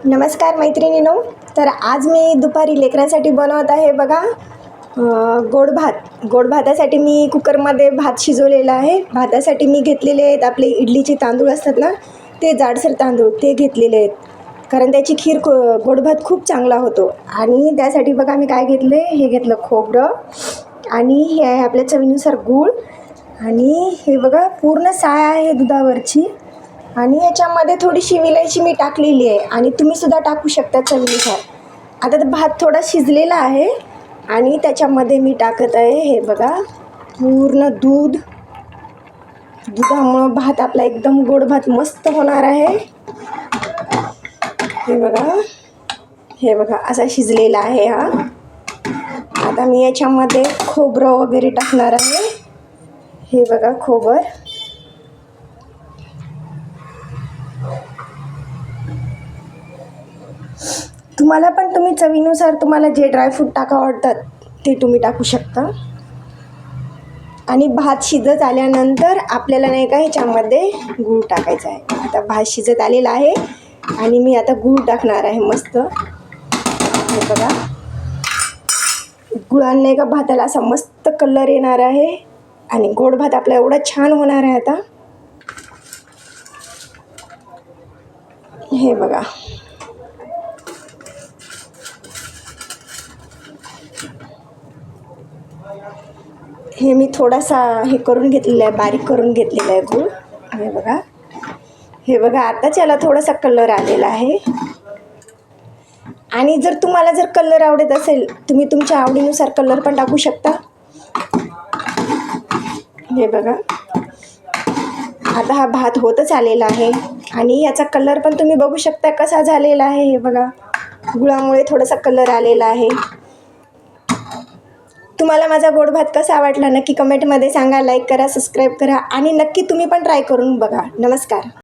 नमस्कार मैत्रिणींनो. तर आज मी दुपारी लेकरांसाठी बनवत आहे बघा गोड भात. गोड भातासाठी मी कुकरमध्ये भात शिजवलेला आहे. भातासाठी मी घेतलेले आहेत आपले इडलीचे तांदूळ असतात ना, ते जाडसर तांदूळ ते घेतलेले आहेत, कारण त्याची खीर गोड भात खूप चांगला होतो. आणि त्यासाठी बघा मी काय घेतलं आहे, हे घेतलं खोबरं आणि हे आहे आपल्या चवीनुसार गूळ आणि हे बघा पूर्ण साय आहे दुधावरची आणि याच्यामध्ये थोडीशी विलायची मी टाकलेली आहे आणि तुम्हीसुद्धा टाकू शकता चवीनुसार. आता तर भात थोडा शिजलेला आहे आणि त्याच्यामध्ये मी टाकत आहे हे बघा पूर्ण दूध. दुधामुळं भात आपला एकदम गोड भात मस्त होणार आहे. हे बघा असा शिजलेला आहे हा. आता मी याच्यामध्ये खोबरं वगैरे टाकणार आहे. हे बघा खोबर, तुम्हाला पण तुम्ही चवीनुसार तुम्हाला जे ड्रायफ्रूट टाका आवडतात ते तुम्ही टाकू शकता. आणि भात शिजत आल्यानंतर आपल्याला नाही का ह्याच्यामध्ये गूळ टाकायचा आहे. आता भात शिजत आलेला आहे आणि मी आता गूळ टाकणार आहे मस्त. हे बघा गुळाने नाही का भाताला असा मस्त कलर येणार आहे आणि गोड भात आपला एवढा छान होणार आहे. आता हे बघा हे मी थोडासा हे करून घेतलेला आहे, बारीक करून घेतलेला आहे गूळ. हे बघा आताच याला थोडासा कलर आलेला आहे. आणि जर तुम्हाला जर कलर आवडत असेल तुम्ही तुमच्या आवडीनुसार कलर पण टाकू शकता. हे बघा आता हा भात होतच आलेला आहे आणि याचा कलर पण तुम्ही बघू शकता कसा झालेला आहे. हे बघा गुळामुळे थोडासा कलर आलेला आहे. तुम्हाला माझा गोड भात कसा वाटला नक्की कमेंटमध्ये सांगा. लाईक करा, सबस्क्राईब करा आणि नक्की तुम्ही पण ट्राय करून बघा. नमस्कार.